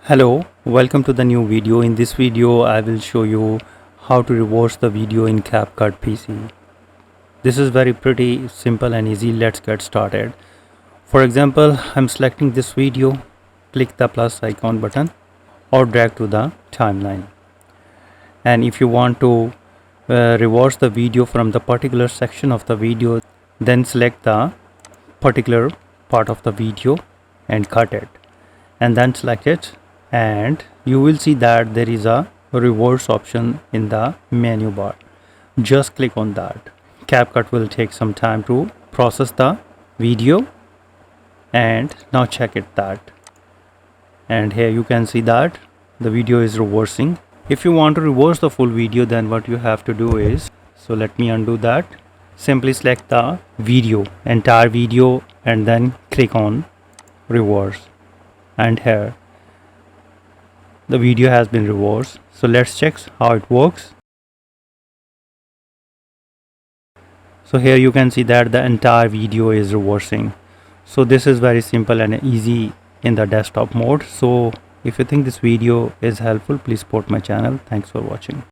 Hello, welcome to the new video. In this video I will show you how to reverse the video in CapCut PC. This is very pretty simple and easy. Let's get started. For example, I'm selecting this video, click the plus icon button or drag to the timeline. And if you want to reverse the video from the particular section of the video, then select the particular part of the video and cut it, and then select it, and you will see that there is a reverse option in the menu bar. Just click on that. CapCut will take some time to process the video, and now check it that, and here you can see that the video is reversing. If you want to reverse the full video, then what you have to do is, so let me undo that. Simply select the video, entire video, and then click on reverse, and here the video has been reversed. So let's check how it works. So here you can see that the entire video is reversing. So this is very simple and easy in the desktop mode. So if you think this video is helpful, please support my channel. Thanks for watching.